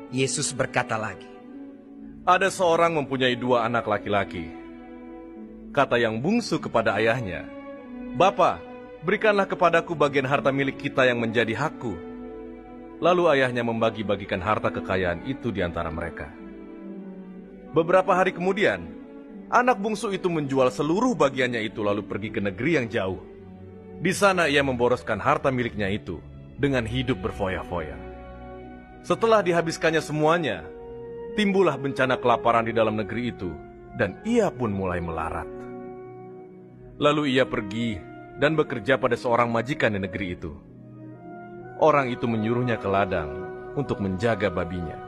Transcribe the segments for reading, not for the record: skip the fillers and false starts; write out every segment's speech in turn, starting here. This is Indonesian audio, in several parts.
Yesus berkata lagi, Ada seorang mempunyai 2 anak laki-laki. Kata yang bungsu kepada ayahnya, Bapa, berikanlah kepadaku bagian harta milik kita yang menjadi hakku. Lalu ayahnya membagi-bagikan harta kekayaan itu di antara mereka. Beberapa hari kemudian, anak bungsu itu menjual seluruh bagiannya itu lalu pergi ke negeri yang jauh. Di sana ia memboroskan harta miliknya itu dengan hidup berfoya-foya. Setelah dihabiskannya semuanya, timbullah bencana kelaparan di dalam negeri itu, dan ia pun mulai melarat. Lalu ia pergi dan bekerja pada seorang majikan di negeri itu. Orang itu menyuruhnya ke ladang untuk menjaga babinya.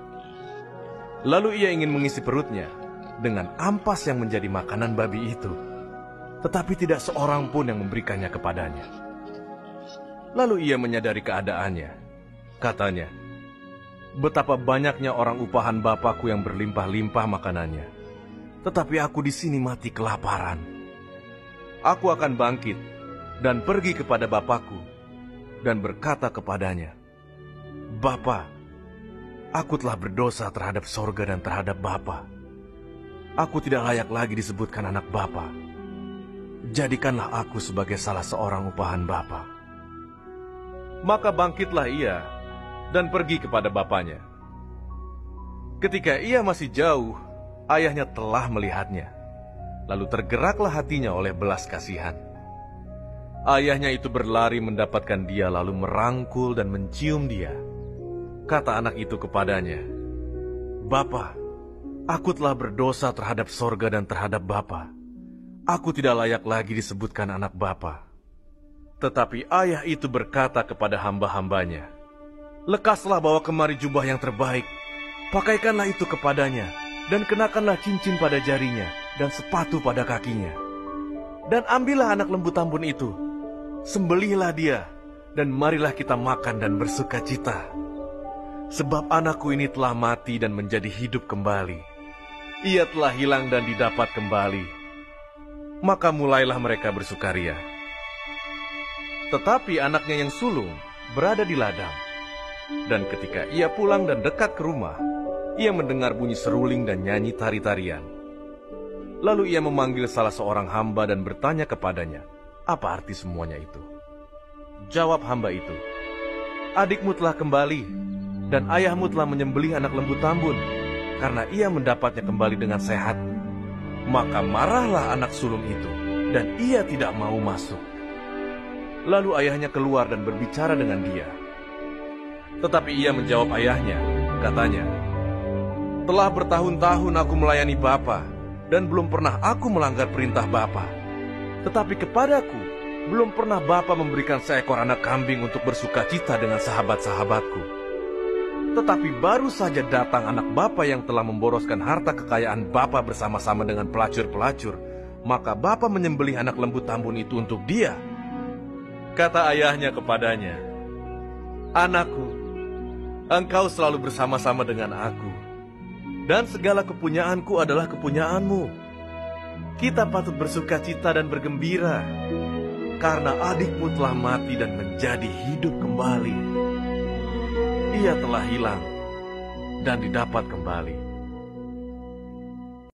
Lalu ia ingin mengisi perutnya dengan ampas yang menjadi makanan babi itu, tetapi tidak seorang pun yang memberikannya kepadanya. Lalu ia menyadari keadaannya. Katanya, betapa banyaknya orang upahan bapakku yang berlimpah-limpah makanannya, tetapi aku di sini mati kelaparan. Aku akan bangkit dan pergi kepada bapakku dan berkata kepadanya, Bapa, aku telah berdosa terhadap sorga dan terhadap Bapa. Aku tidak layak lagi disebutkan anak Bapa. Jadikanlah aku sebagai salah seorang upahan Bapa. Maka bangkitlah ia dan pergi kepada bapaknya. Ketika ia masih jauh, ayahnya telah melihatnya. Lalu tergeraklah hatinya oleh belas kasihan. Ayahnya itu berlari mendapatkan dia lalu merangkul dan mencium dia. Kata anak itu kepadanya, Bapa, aku telah berdosa terhadap sorga dan terhadap Bapa. Aku tidak layak lagi disebutkan anak Bapa. Tetapi ayah itu berkata kepada hamba-hambanya, Lekaslah bawa kemari jubah yang terbaik, pakaikanlah itu kepadanya, dan kenakanlah cincin pada jarinya, dan sepatu pada kakinya. Dan ambillah anak lembu tambun itu, sembelihlah dia, dan marilah kita makan dan bersuka cita. Sebab anakku ini telah mati dan menjadi hidup kembali. Ia telah hilang dan didapat kembali. Maka mulailah mereka bersukaria. Tetapi anaknya yang sulung berada di ladang. Dan ketika ia pulang dan dekat ke rumah, ia mendengar bunyi seruling dan nyanyi tari-tarian. Lalu ia memanggil salah seorang hamba dan bertanya kepadanya, apa arti semuanya itu? Jawab hamba itu, Adikmu telah kembali, dan ayahmu telah menyembelih anak lembu tambun, karena ia mendapatnya kembali dengan sehat. Maka marahlah anak sulung itu, dan ia tidak mau masuk. Lalu ayahnya keluar dan berbicara dengan dia. Tetapi ia menjawab ayahnya, katanya, Telah bertahun-tahun aku melayani Bapa, dan belum pernah aku melanggar perintah Bapa. Tetapi kepadaku, belum pernah Bapa memberikan seekor anak kambing untuk bersuka cita dengan sahabat-sahabatku. Tetapi baru saja datang anak Bapa yang telah memboroskan harta kekayaan Bapa bersama-sama dengan pelacur-pelacur, maka Bapa menyembelih anak lembu tambun itu untuk dia. Kata ayahnya kepadanya, Anakku, engkau selalu bersama-sama dengan aku, dan segala kepunyaanku adalah kepunyaanmu. Kita patut bersuka cita dan bergembira, karena adikmu telah mati dan menjadi hidup kembali. Ia telah hilang dan didapat kembali.